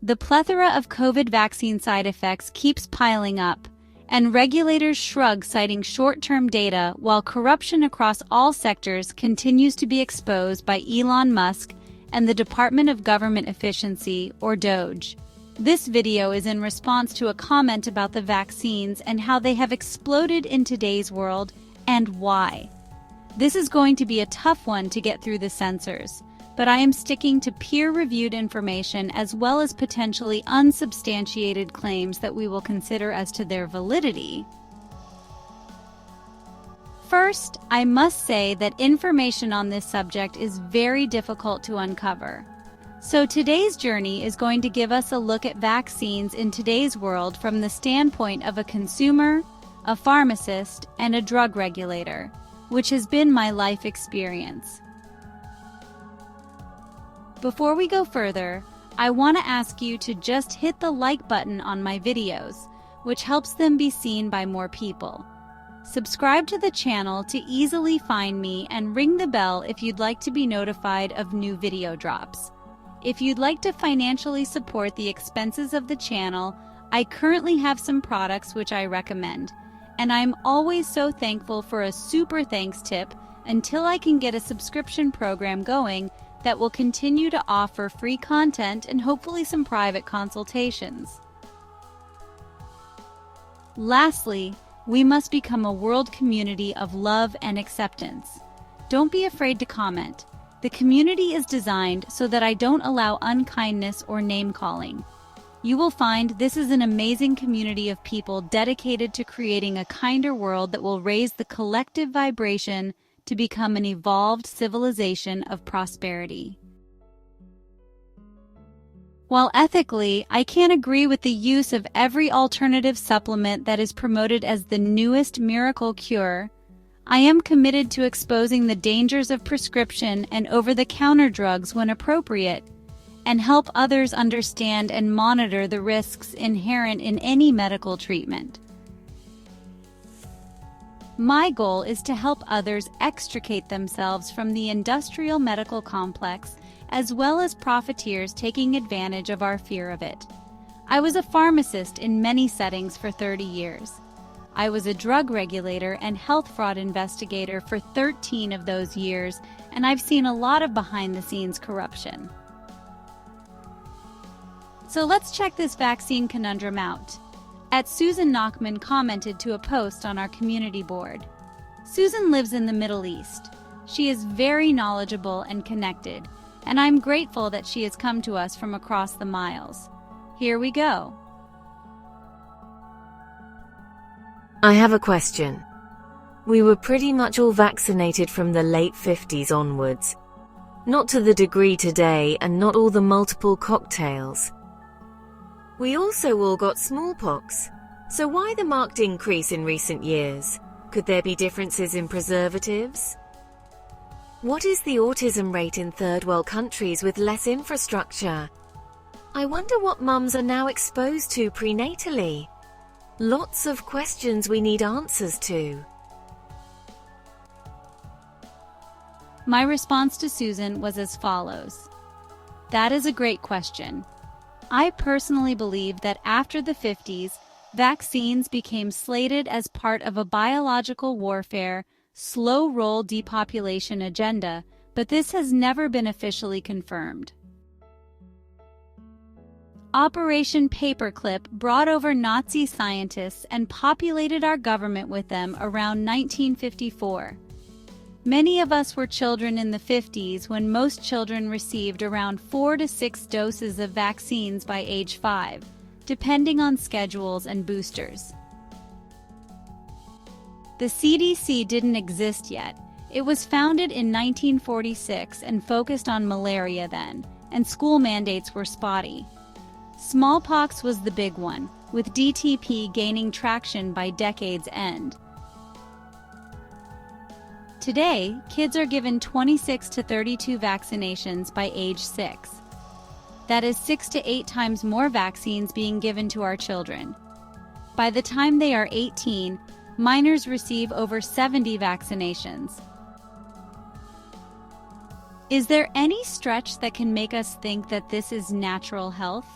The plethora of COVID vaccine side effects keeps piling up, and regulators shrug, citing short-term data, while corruption across all sectors continues to be exposed by Elon Musk and the Department of Government Efficiency, or DOGE. This video is in response to a comment about the vaccines and how they have exploded in today's world, and why. This is going to be a tough one to get through the censors, but I am sticking to peer-reviewed information as well as potentially unsubstantiated claims that we will consider as to their validity. First, I must say that information on this subject is very difficult to uncover. So today's journey is going to give us a look at vaccines in today's world from the standpoint of a consumer, a pharmacist, and a drug regulator, which has been my life experience. Before we go further, I want to ask you to just hit the like button on my videos, which helps them be seen by more people. Subscribe to the channel to easily find me and ring the bell if you'd like to be notified of new video drops. If you'd like to financially support the expenses of the channel, I currently have some products which I recommend, and I'm always so thankful for a super thanks tip until I can get a subscription program going that will continue to offer free content and hopefully some private consultations. Lastly, we must become a world community of love and acceptance. Don't be afraid to comment. The community is designed so that I don't allow unkindness or name-calling. You will find this is an amazing community of people dedicated to creating a kinder world that will raise the collective vibration to become an evolved civilization of prosperity. While ethically, I can't agree with the use of every alternative supplement that is promoted as the newest miracle cure, I am committed to exposing the dangers of prescription and over-the-counter drugs when appropriate, and help others understand and monitor the risks inherent in any medical treatment. My goal is to help others extricate themselves from the industrial medical complex, as well as profiteers taking advantage of our fear of it. I was a pharmacist in many settings for 30 years. I was a drug regulator and health fraud investigator for 13 of those years, and I've seen a lot of behind-the-scenes corruption. So let's check this vaccine conundrum out. Susan Nachman commented to a post on our community board. Susan lives in the Middle East. She is very knowledgeable and connected, and I'm grateful that she has come to us from across the miles. Here we go. I have a question. We were pretty much all vaccinated from the late 50s onwards. Not to the degree today, and not all the multiple cocktails. We also all got smallpox. So why the marked increase in recent years? Could there be differences in preservatives? What is the autism rate in third world countries with less infrastructure? I wonder what mums are now exposed to prenatally. Lots of questions we need answers to. My response to Susan was as follows. That is a great question. I personally believe that after the 50s, vaccines became slated as part of a biological warfare, slow-roll depopulation agenda, but this has never been officially confirmed. Operation Paperclip brought over Nazi scientists and populated our government with them around 1954. Many of us were children in the 50s when most children received around 4 to 6 doses of vaccines by age 5, depending on schedules and boosters. The CDC didn't exist yet. It was founded in 1946 and focused on malaria then, and school mandates were spotty. Smallpox was the big one, with DTP gaining traction by decade's end. Today, kids are given 26 to 32 vaccinations by age 6. That is 6 to 8 times more vaccines being given to our children. By the time they are 18, minors receive over 70 vaccinations. Is there any stretch that can make us think that this is natural health?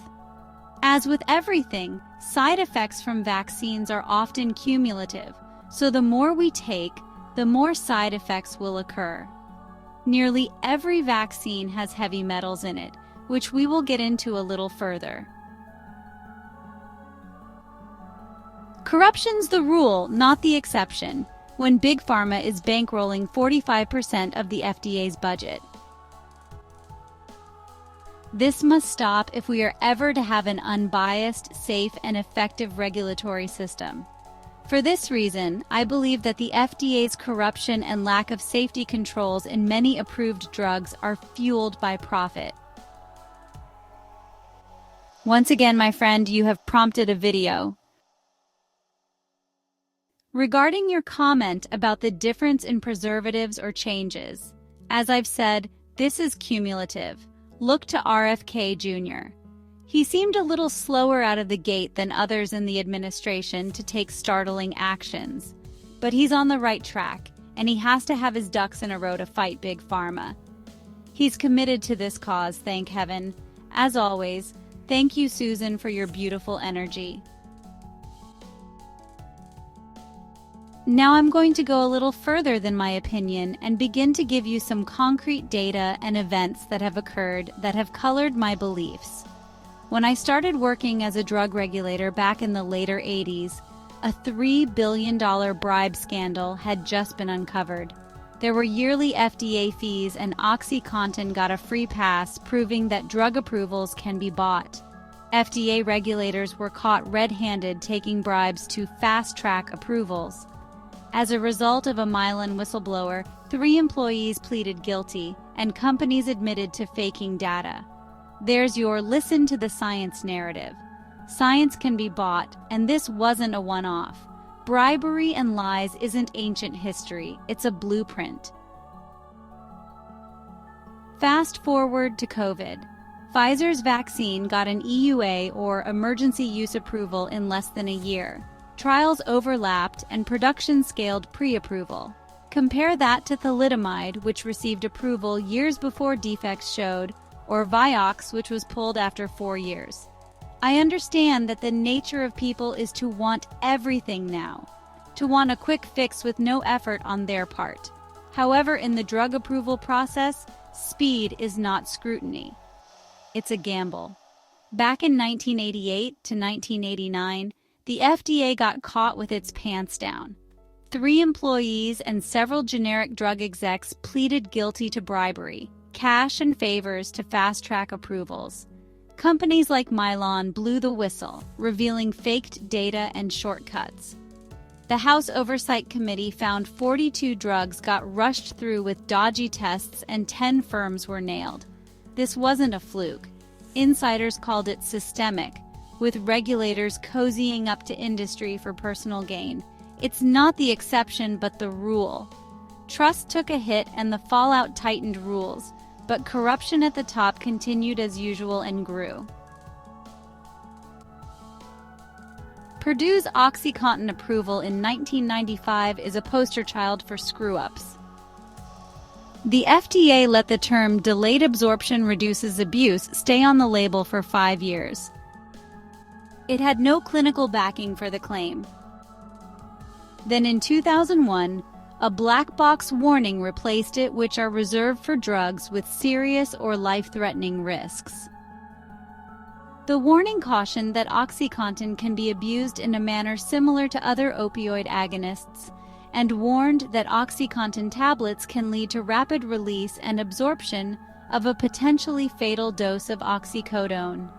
As with everything, side effects from vaccines are often cumulative, so the more we take, the more side effects will occur. Nearly every vaccine has heavy metals in it, which we will get into a little further. Corruption's the rule, not the exception, when Big Pharma is bankrolling 45% of the FDA's budget. This must stop if we are ever to have an unbiased, safe, and effective regulatory system. For this reason, I believe that the FDA's corruption and lack of safety controls in many approved drugs are fueled by profit. Once again, my friend, you have prompted a video. Regarding your comment about the difference in preservatives or changes, as I've said, this is cumulative. Look to RFK Jr. He seemed a little slower out of the gate than others in the administration to take startling actions. But he's on the right track, and he has to have his ducks in a row to fight Big Pharma. He's committed to this cause, thank heaven. As always, thank you, Susan, for your beautiful energy. Now I'm going to go a little further than my opinion and begin to give you some concrete data and events that have occurred that have colored my beliefs. When I started working as a drug regulator back in the later 80s, a $3 billion bribe scandal had just been uncovered. There were yearly FDA fees, and OxyContin got a free pass, proving that drug approvals can be bought. FDA regulators were caught red-handed taking bribes to fast-track approvals. As a result of a Mylan whistleblower, 3 employees pleaded guilty, and companies admitted to faking data. There's your listen to the science narrative. Science can be bought, and this wasn't a one-off. Bribery and lies isn't ancient history, it's a blueprint. Fast forward to COVID. Pfizer's vaccine got an EUA, or emergency use approval, in less than a year. Trials overlapped and production scaled pre-approval. Compare that to thalidomide, which received approval years before defects showed, or Vioxx, which was pulled after 4 years. I understand that the nature of people is to want everything now, to want a quick fix with no effort on their part. However, in the drug approval process, speed is not scrutiny. It's a gamble. Back in 1988 to 1989, the FDA got caught with its pants down. 3 employees and several generic drug execs pleaded guilty to bribery, cash and favors to fast-track approvals. Companies like Mylan blew the whistle, revealing faked data and shortcuts. The House Oversight Committee found 42 drugs got rushed through with dodgy tests and 10 firms were nailed. This wasn't a fluke. Insiders called it systemic, with regulators cozying up to industry for personal gain. It's not the exception, but the rule. Trust took a hit and the fallout tightened rules, but corruption at the top continued as usual and grew. Purdue's OxyContin approval in 1995 is a poster child for screw-ups. The FDA let the term delayed absorption reduces abuse stay on the label for 5 years. It had no clinical backing for the claim. Then in 2001, a black box warning replaced it, which are reserved for drugs with serious or life-threatening risks. The warning cautioned that OxyContin can be abused in a manner similar to other opioid agonists, and warned that OxyContin tablets can lead to rapid release and absorption of a potentially fatal dose of oxycodone.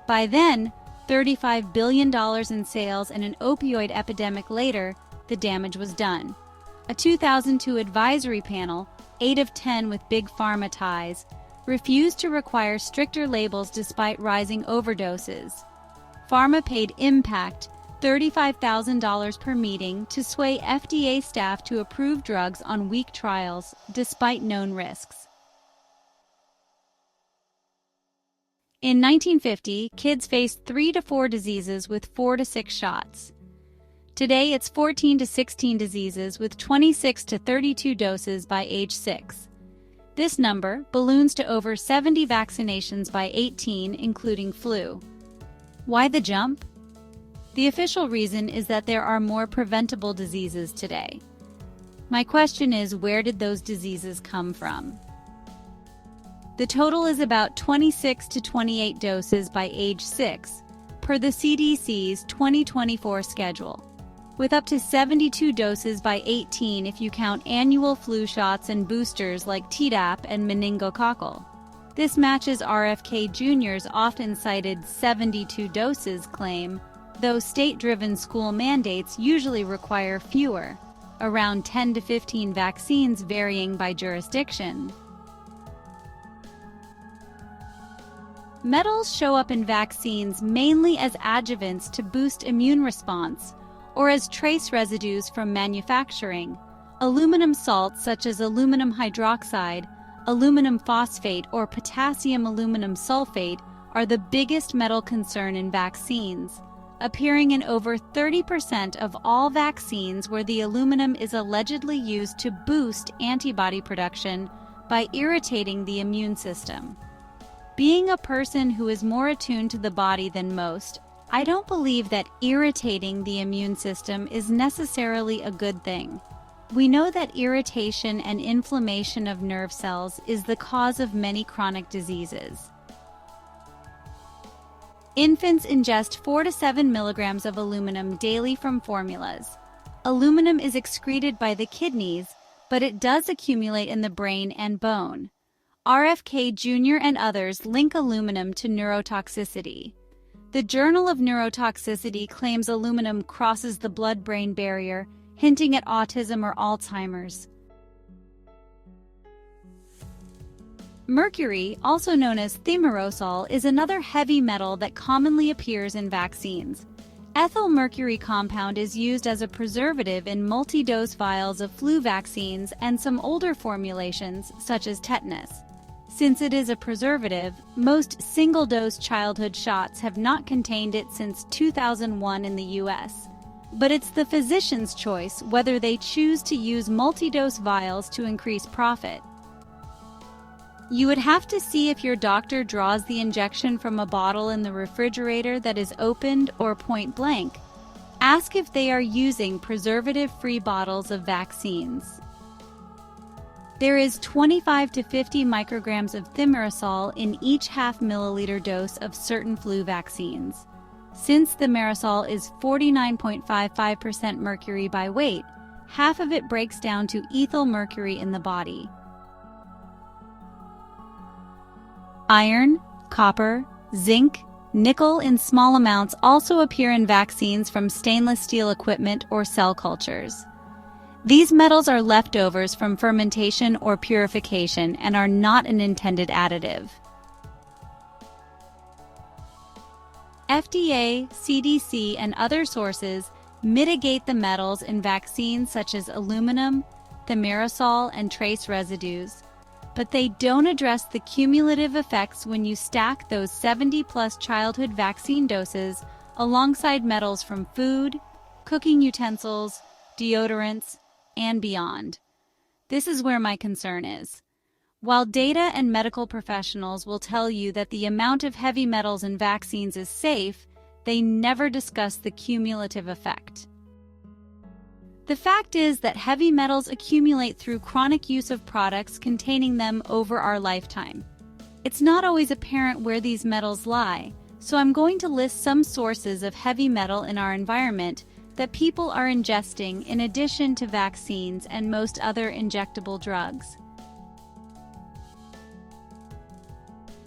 By then, $35 billion in sales and an opioid epidemic later, the damage was done. A 2002 advisory panel, 8 of 10 with Big Pharma ties, refused to require stricter labels despite rising overdoses. Pharma paid Impact $35,000 per meeting to sway FDA staff to approve drugs on weak trials, despite known risks. In 1950, kids faced 3 to 4 diseases with 4 to 6 shots. Today, it's 14 to 16 diseases with 26 to 32 doses by age 6. This number balloons to over 70 vaccinations by 18, including flu. Why the jump? The official reason is that there are more preventable diseases today. My question is, where did those diseases come from? The total is about 26 to 28 doses by age 6, per the CDC's 2024 schedule, with up to 72 doses by 18 if you count annual flu shots and boosters like Tdap and meningococcal. This matches RFK Jr.'s often cited 72 doses claim, though state-driven school mandates usually require fewer, around 10 to 15 vaccines varying by jurisdiction. Metals show up in vaccines mainly as adjuvants to boost immune response, or as trace residues from manufacturing. Aluminum salts such as aluminum hydroxide, aluminum phosphate, or potassium aluminum sulfate are the biggest metal concern in vaccines, appearing in over 30% of all vaccines where the aluminum is allegedly used to boost antibody production by irritating the immune system. Being a person who is more attuned to the body than most, I don't believe that irritating the immune system is necessarily a good thing. We know that irritation and inflammation of nerve cells is the cause of many chronic diseases. Infants ingest 4 to 7 milligrams of aluminum daily from formulas. Aluminum is excreted by the kidneys, but it does accumulate in the brain and bone. RFK Jr. and others link aluminum to neurotoxicity. The Journal of Neurotoxicity claims aluminum crosses the blood-brain barrier, hinting at autism or Alzheimer's. Mercury, also known as thimerosal, is another heavy metal that commonly appears in vaccines. Ethyl mercury compound is used as a preservative in multi-dose vials of flu vaccines and some older formulations, such as tetanus. Since it is a preservative, most single-dose childhood shots have not contained it since 2001 in the US. But it's the physician's choice whether they choose to use multi-dose vials to increase profit. You would have to see if your doctor draws the injection from a bottle in the refrigerator that is opened or point blank. Ask if they are using preservative-free bottles of vaccines. There is 25 to 50 micrograms of thimerosal in each half milliliter dose of certain flu vaccines. Since thimerosal is 49.55% mercury by weight, half of it breaks down to ethyl mercury in the body. Iron, copper, zinc, nickel in small amounts also appear in vaccines from stainless steel equipment or cell cultures. These metals are leftovers from fermentation or purification and are not an intended additive. FDA, CDC, and other sources mitigate the metals in vaccines such as aluminum, thimerosal, and trace residues, but they don't address the cumulative effects when you stack those 70-plus childhood vaccine doses alongside metals from food, cooking utensils, deodorants, and beyond. This is where my concern is. While data and medical professionals will tell you that the amount of heavy metals in vaccines is safe, they never discuss the cumulative effect. The fact is that heavy metals accumulate through chronic use of products containing them over our lifetime. It's not always apparent where these metals lie, so I'm going to list some sources of heavy metal in our environment that people are ingesting in addition to vaccines and most other injectable drugs.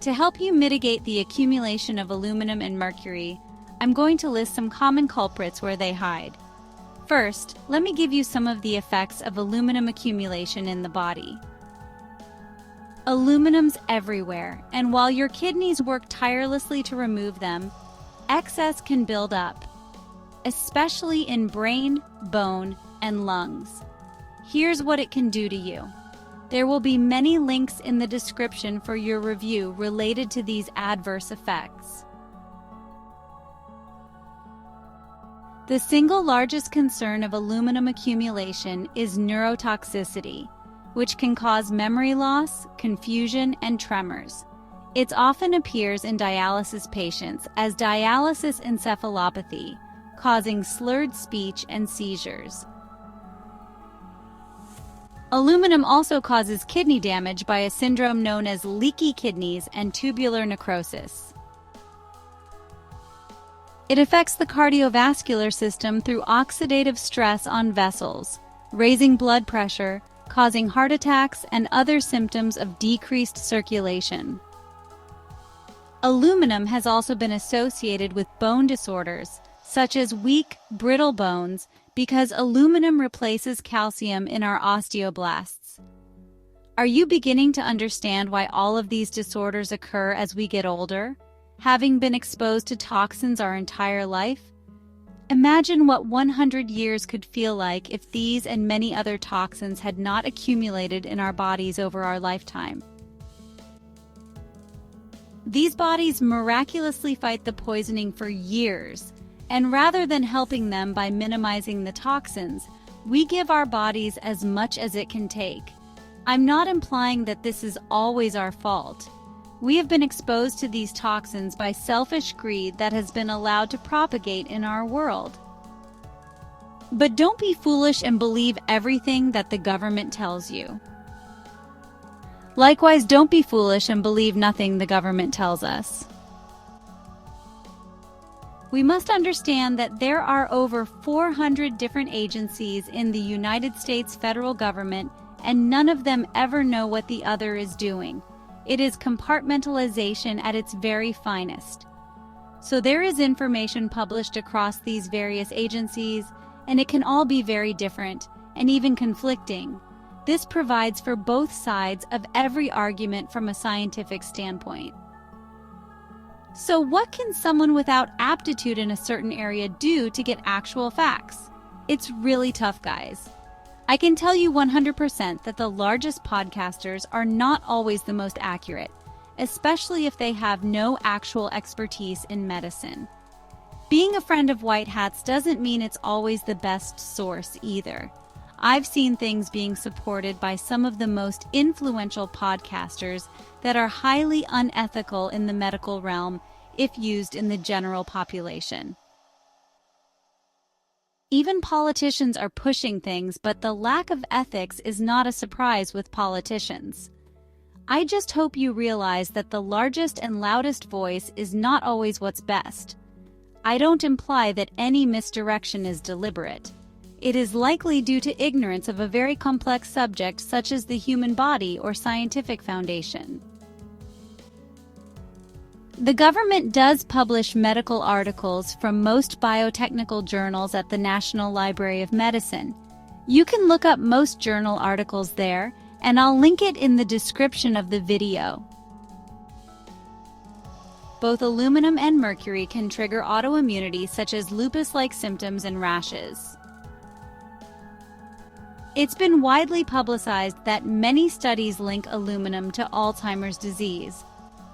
To help you mitigate the accumulation of aluminum and mercury, I'm going to list some common culprits where they hide. First, let me give you some of the effects of aluminum accumulation in the body. Aluminum's everywhere, and while your kidneys work tirelessly to remove them, excess can build up, especially in brain, bone, and lungs. Here's what it can do to you. There will be many links in the description for your review related to these adverse effects. The single largest concern of aluminum accumulation is neurotoxicity. which can cause memory loss, confusion, and tremors. It often appears in dialysis patients as dialysis encephalopathy, causing slurred speech and seizures. Aluminum also causes kidney damage by a syndrome known as leaky kidneys and tubular necrosis. It affects the cardiovascular system through oxidative stress on vessels, raising blood pressure, causing heart attacks and other symptoms of decreased circulation. Aluminum has also been associated with bone disorders, such as weak, brittle bones, because aluminum replaces calcium in our osteoblasts. Are you beginning to understand why all of these disorders occur as we get older, having been exposed to toxins our entire life? Imagine what 100 years could feel like if these and many other toxins had not accumulated in our bodies over our lifetime. These bodies miraculously fight the poisoning for years, and rather than helping them by minimizing the toxins, we give our bodies as much as it can take. I'm not implying that this is always our fault. We have been exposed to these toxins by selfish greed that has been allowed to propagate in our world. But don't be foolish and believe everything that the government tells you. Likewise, don't be foolish and believe nothing the government tells us. We must understand that there are over 400 different agencies in the United States federal government, and none of them ever know what the other is doing. It is compartmentalization at its very finest. So there is information published across these various agencies, and it can all be very different and even conflicting. This provides for both sides of every argument from a scientific standpoint. So what can someone without aptitude in a certain area do to get actual facts? It's really tough, guys. I can tell you 100% that the largest podcasters are not always the most accurate, especially if they have no actual expertise in medicine. Being a friend of white hats doesn't mean it's always the best source either. I've seen things being supported by some of the most influential podcasters that are highly unethical in the medical realm if used in the general population. Even politicians are pushing things, but the lack of ethics is not a surprise with politicians. I just hope you realize that the largest and loudest voice is not always what's best. I don't imply that any misdirection is deliberate. It is likely due to ignorance of a very complex subject such as the human body or scientific foundation. The government does publish medical articles from most biotechnical journals at the National Library of Medicine. You can look up most journal articles there, and I'll link it in the description of the video. Both aluminum and mercury can trigger autoimmunity such as lupus-like symptoms and rashes. It's been widely publicized that many studies link aluminum to Alzheimer's disease.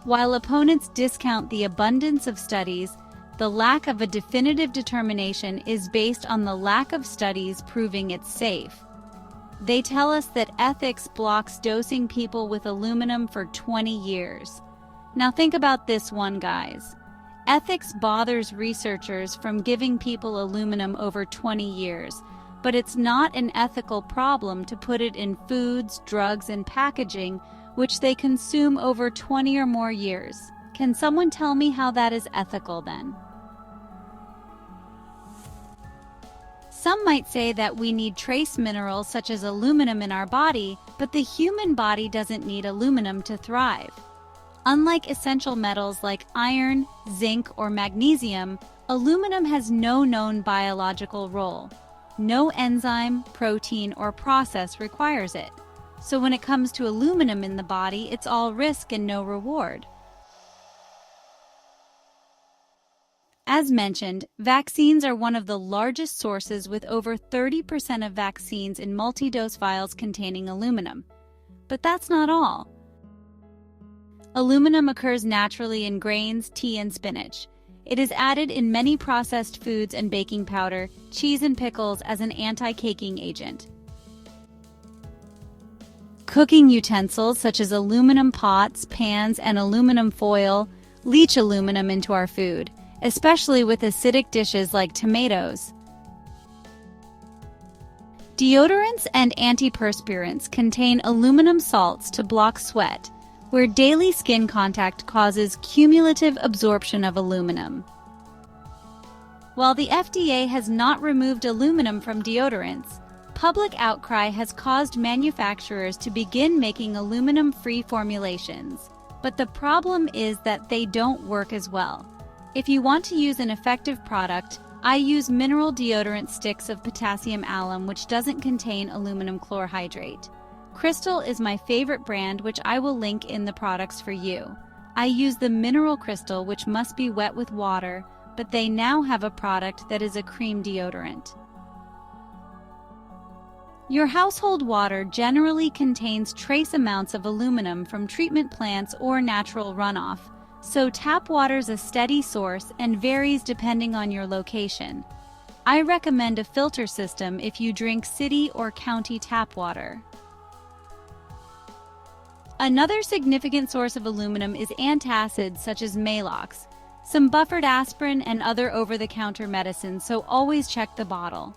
While opponents discount the abundance of studies, the lack of a definitive determination is based on the lack of studies proving it's safe. They tell us that ethics blocks dosing people with aluminum for 20 years. Now think about this one, guys. Ethics bothers researchers from giving people aluminum over 20 years, but it's not an ethical problem to put it in foods, drugs, and packaging which they consume over 20 or more years. Can someone tell me how that is ethical then? Some might say that we need trace minerals such as aluminum in our body, but the human body doesn't need aluminum to thrive. Unlike essential metals like iron, zinc, or magnesium, aluminum has no known biological role. No enzyme, protein, or process requires it. So when it comes to aluminum in the body, it's all risk and no reward. As mentioned, vaccines are one of the largest sources, with over 30% of vaccines in multi-dose vials containing aluminum. But that's not all. Aluminum occurs naturally in grains, tea, and spinach. It is added in many processed foods and baking powder, cheese, and pickles as an anti-caking agent. Cooking utensils such as aluminum pots, pans, and aluminum foil leach aluminum into our food, especially with acidic dishes like tomatoes. Deodorants and antiperspirants contain aluminum salts to block sweat, where daily skin contact causes cumulative absorption of aluminum. While the FDA has not removed aluminum from deodorants, public outcry has caused manufacturers to begin making aluminum-free formulations. But the problem is that they don't work as well. If you want to use an effective product, I use mineral deodorant sticks of potassium alum, which doesn't contain aluminum chlorhydrate. Crystal is my favorite brand, which I will link in the products for you. I use the mineral crystal, which must be wet with water, but they now have a product that is a cream deodorant. Your household water generally contains trace amounts of aluminum from treatment plants or natural runoff, so tap water's a steady source and varies depending on your location. I recommend a filter system if you drink city or county tap water. Another significant source of aluminum is antacids such as Maalox, some buffered aspirin, and other over-the-counter medicines, so always check the bottle.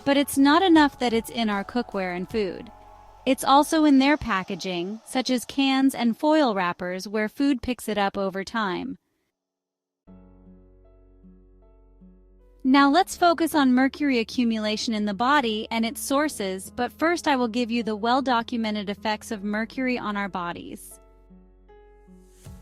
But it's not enough that it's in our cookware and food. It's also in their packaging, such as cans and foil wrappers, where food picks it up over time. Now let's focus on mercury accumulation in the body and its sources, but first I will give you the well-documented effects of mercury on our bodies.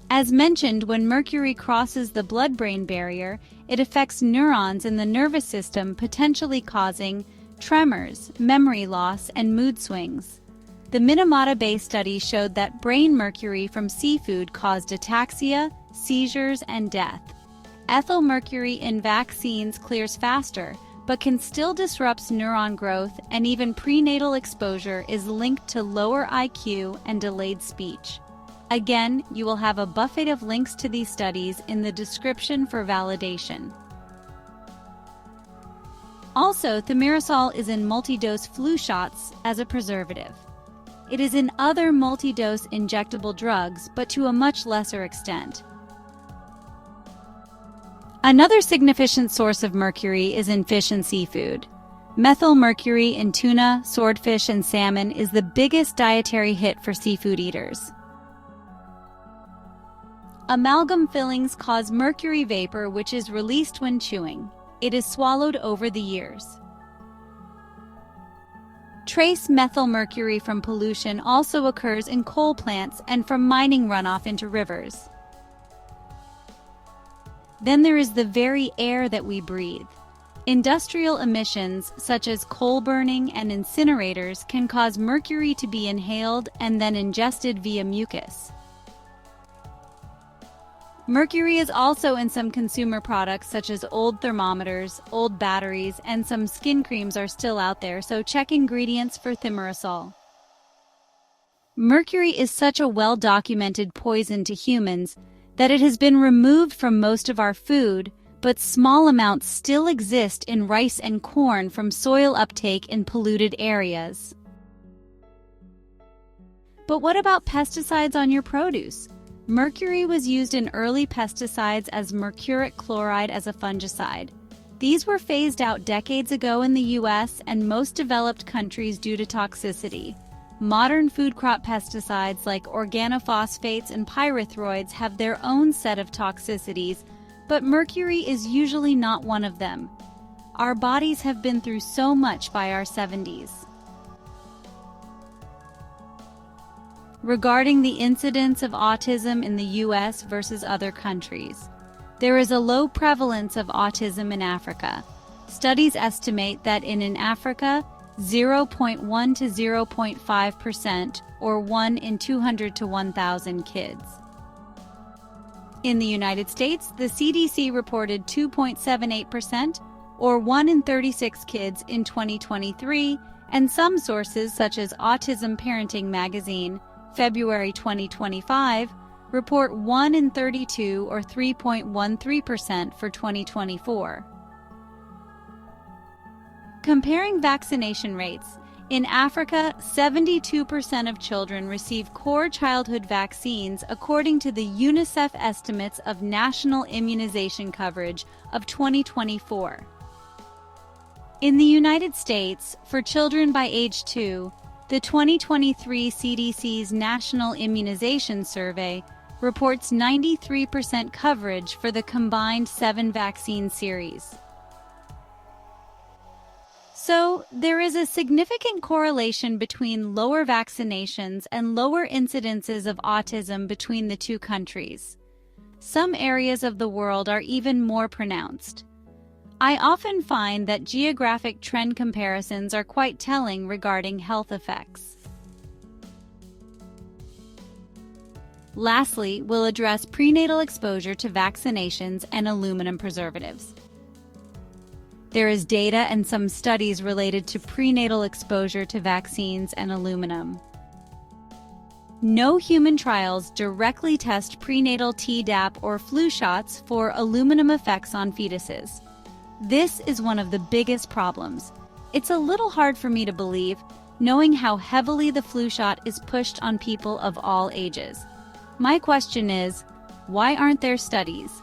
As mentioned, when mercury crosses the blood-brain barrier, it affects neurons in the nervous system, potentially causing tremors, memory loss, and mood swings. The Minamata Bay study showed that brain mercury from seafood caused ataxia, seizures, and death. Ethyl mercury in vaccines clears faster, but can still disrupt neuron growth, and even prenatal exposure is linked to lower IQ and delayed speech. Again, you will have a buffet of links to these studies in the description for validation. Also, thimerosal is in multi-dose flu shots as a preservative. It is in other multi-dose injectable drugs, but to a much lesser extent. Another significant source of mercury is in fish and seafood. Methyl mercury in tuna, swordfish, and salmon is the biggest dietary hit for seafood eaters. Amalgam fillings cause mercury vapor, which is released when chewing. It is swallowed over the years. Trace methyl mercury from pollution also occurs in coal plants and from mining runoff into rivers. Then there is the very air that we breathe. Industrial emissions, such as coal burning and incinerators, can cause mercury to be inhaled and then ingested via mucus. Mercury is also in some consumer products such as old thermometers, old batteries, and some skin creams are still out there, so check ingredients for thimerosal. Mercury is such a well-documented poison to humans that it has been removed from most of our food, but small amounts still exist in rice and corn from soil uptake in polluted areas. But what about pesticides on your produce? Mercury was used in early pesticides as mercuric chloride as a fungicide. These were phased out decades ago in the US and most developed countries due to toxicity. Modern food crop pesticides like organophosphates and pyrethroids have their own set of toxicities, but mercury is usually not one of them. Our bodies have been through so much by our 70s. Regarding the incidence of autism in the US versus other countries, there is a low prevalence of autism in Africa. Studies estimate that in Africa, 0.1 to 0.5%, or 1 in 200 to 1,000 kids. In the United States, the CDC reported 2.78%, or 1 in 36 kids in 2023, and some sources such as Autism Parenting Magazine, February 2025, report 1 in 32 or 3.13% for 2024. Comparing vaccination rates, In Africa, 72% of children receive core childhood vaccines according to the UNICEF estimates of national immunization coverage of 2024. In the United States, for children by age 2, the 2023 CDC's National Immunization Survey reports 93% coverage for the combined 7 vaccine series. So, there is a significant correlation between lower vaccinations and lower incidences of autism between the two countries. Some areas of the world are even more pronounced. I often find that geographic trend comparisons are quite telling regarding health effects. Lastly, we'll address prenatal exposure to vaccinations and aluminum preservatives. There is data and some studies related to prenatal exposure to vaccines and aluminum. No human trials directly test prenatal Tdap or flu shots for aluminum effects on fetuses. This is one of the biggest problems. It's a little hard for me to believe, knowing how heavily the flu shot is pushed on people of all ages. My question is, why aren't there studies?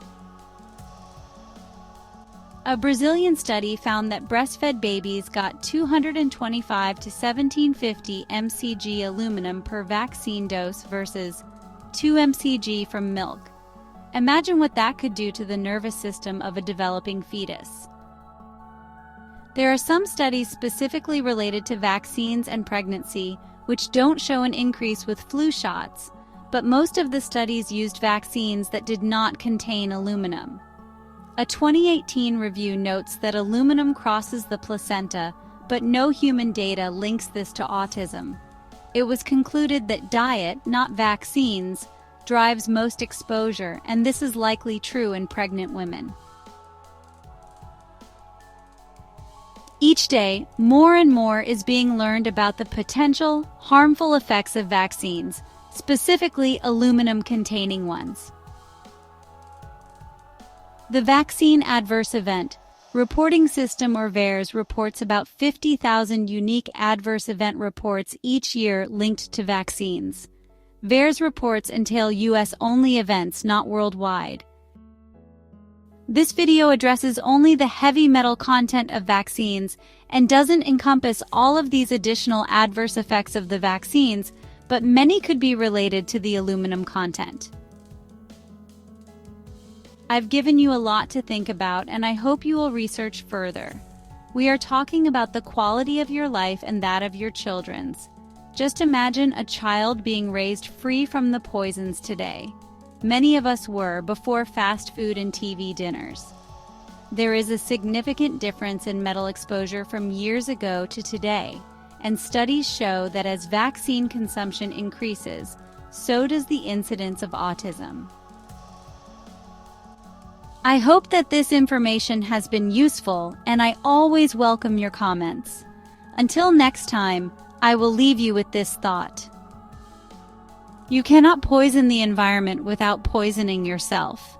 A Brazilian study found that breastfed babies got 225 to 1750 mcg aluminum per vaccine dose versus 2 mcg from milk. Imagine what that could do to the nervous system of a developing fetus. There are some studies specifically related to vaccines and pregnancy which don't show an increase with flu shots, but most of the studies used vaccines that did not contain aluminum. A 2018 review notes that aluminum crosses the placenta, but no human data links this to autism. It was concluded that diet, not vaccines, drives most exposure, and this is likely true in pregnant women. Each day, more and more is being learned about the potential harmful effects of vaccines, specifically aluminum-containing ones. The Vaccine Adverse Event Reporting System, or VAERS, reports about 50,000 unique adverse event reports each year linked to vaccines. VAERS reports entail US-only events, not worldwide. This video addresses only the heavy metal content of vaccines and doesn't encompass all of these additional adverse effects of the vaccines, but many could be related to the aluminum content. I've given you a lot to think about, and I hope you will research further. We are talking about the quality of your life and that of your children's. Just imagine a child being raised free from the poisons today. Many of us were before fast food and TV dinners. There is a significant difference in metal exposure from years ago to today, and studies show that as vaccine consumption increases, so does the incidence of autism. I hope that this information has been useful, and I always welcome your comments. Until next time, I will leave you with this thought. You cannot poison the environment without poisoning yourself.